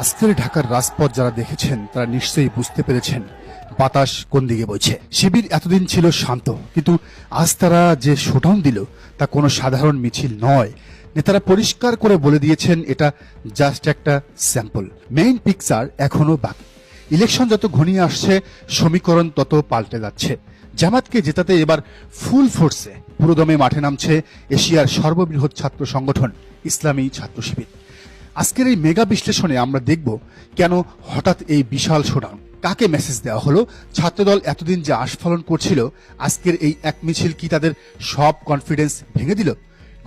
আজকের ঢাকার রাজপথ যারা দেখেছেন তারা নিশ্চয়ই বুঝতে পেরেছেন বাতাস কোন দিকে বইছে। শিবির এতদিন ছিল শান্ত, কিন্তু আজ তারা যে শোডাউন দিল তা কোনো সাধারণ মিছিল নয়। নেতারা পরিষ্কার করে বলে দিয়েছেন এটা জাস্ট একটা স্যাম্পল, মেইন পিকচার এখনো বাকি। ইলেকশন যত ঘনিয়ে আসছে সমীকরণ তত পাল্টে যাচ্ছে। জামাতকে জেতাতে এবার ফুল ফোর্সে পুরোদমে মাঠে নামছে এশিয়ার সর্ববৃহৎ ছাত্র সংগঠন ইসলামী ছাত্র শিবির। আজকের এই মেগা বিশ্লেষণে আমরা দেখব কেন হঠাৎ এই বিশাল শোডাউন, কাকে মেসেজ দেওয়া হলো, ছাত্রদল এতদিন যে আস্ফালন করছিল আজকের এই এক মিছিল কি তাদের সব কনফিডেন্স ভেঙে দিল।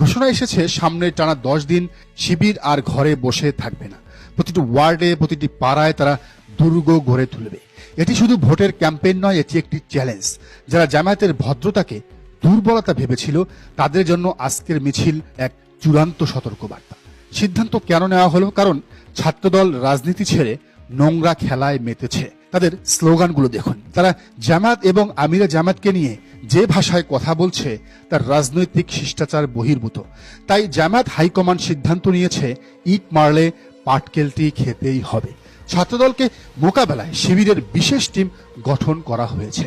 ঘোষণা এসেছে সামনে টানা 10 দিন শিবির আর ঘরে বসে থাকবে না। প্রতিটি ওয়ার্ডে প্রতিটি পাড়ায় তারা দুর্গ গড়ে তুলবে। এটি শুধু ভোটের ক্যাম্পেইন নয়, এটি একটি চ্যালেঞ্জ। যারা জামায়াতের ভদ্রতাকে দুর্বলতা ভেবেছিল তাদের জন্য আজকের মিছিল এক চূড়ান্ত সতর্কবার্তা। সিদ্ধান্ত কেন নেওয়া হলো? কারণ ছাত্রদল রাজনীতি ছেড়ে নোংরা খেলায় মেতেছে। তাদের স্লোগানগুলো দেখুন। তারা জামায়াত এবং আমিরে জামায়াতকে নিয়ে যে ভাষায় কথা বলছে তার রাজনৈতিক শিষ্টাচার বহির্ভূত। তাই জামায়াত হাইকমান্ড সিদ্ধান্ত নিয়েছে ইট মারলে পাটকেলটি খেতেই হবে। ছাত্রদলকে মোকাবেলায় শিবিরের বিশেষ টিম গঠন করা হয়েছে।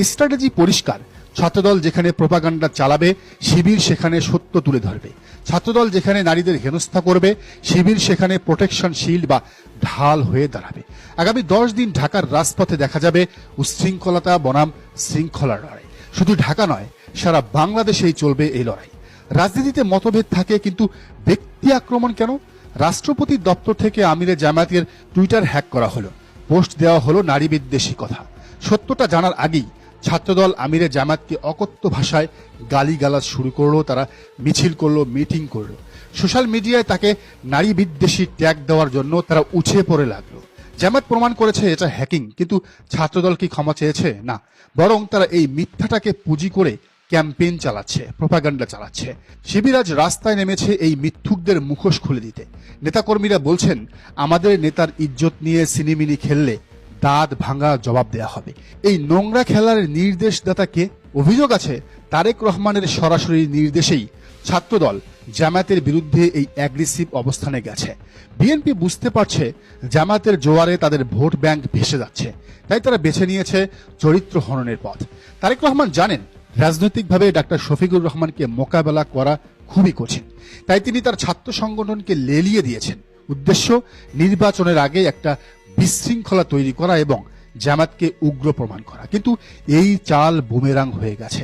স্ট্র্যাটেজি পরিষ্কার। ছাত্রদল যেখানে প্রোপাগান্ডা চালাবে শিবির সেখানে সত্য তুলে ধরবে। ছাত্রদল যেখানে নারীদের হেনস্থা করবে শিবির সেখানে প্রোটেকশন শিল্ড বা ঢাল হয়ে দাঁড়াবে। আগামী 10 দিন ঢাকার রাজপথে দেখা যাবে উচ্ছৃঙ্খলতা বনাম শৃঙ্খলার লড়াই। শুধু ঢাকা নয়, সারা বাংলাদেশেই চলবে এই লড়াই। রাজনীতিতে মতভেদ থাকে, কিন্তু ব্যক্তি আক্রমণ কেন? রাষ্ট্রপতির দপ্তর থেকে আমিরে জামায়াতের টুইটার হ্যাক করা হলো, পোস্ট দেওয়া হলো নারী বিদ্বেষী কথা। সত্যটা জানার আগেই ছাত্রদল আমিরে জামায়াতকে অকথ্য ভাষায় গালিগালাজ শুরু করলো। তারা মিছিল করলো, মিটিং করলো, সোশ্যাল মিডিয়ায় তাকে নারী বিদ্বেষী ট্যাগ দেওয়ার জন্য তারা উঠে পড়ে লাগলো। জামায়াত প্রমাণ করেছে এটা হ্যাকিং, কিন্তু ছাত্রদল কি ক্ষমা চেয়েছে? না, বরং তারা এই মিথ্যাটাকে পুঁজি করে ক্যাম্পেইন চালাচ্ছে, প্রোপাগান্ডা চালাচ্ছে। শিবির আজ রাস্তায় নেমেছে এই মিথ্যুকদের মুখোশ খুলে দিতে। নেতাকর্মীরা বলছেন আমাদের নেতার ইজ্জত নিয়ে সিনেমিনি খেললে দাঁত ভাঙা জবাব দেয়া হবে। এই নোংরা খেলার নির্দেশদাতাকে? অভিযোগ আছে তারেক রহমানের সরাসরি নির্দেশেই ছাত্রদল জামায়াতের বিরুদ্ধে এই অ্যাগ্রেসিভ অবস্থানে গেছে। বিএনপি বুঝতে পারছে জামায়াতের জোয়ারে তাদের ভোট ব্যাংক ভেসে যাচ্ছে, তাই তারা বেছে নিয়েছে চরিত্র হননের পথ। তারেক রহমান জানেন রাজনৈতিকভাবে ডাক্তার শফিকুর রহমানকে মোকাবেলা করা খুবই কঠিন, তাই তিনি তার ছাত্র সংগঠনকে লেলিয়ে দিয়েছেন। উদ্দেশ্য নির্বাচনের আগে একটা বিশৃঙ্খলা তৈরি করা এবং জামায়াতকে উগ্র প্রমাণ করা। কিন্তু এই চাল বুমেরাং হয়ে গেছে।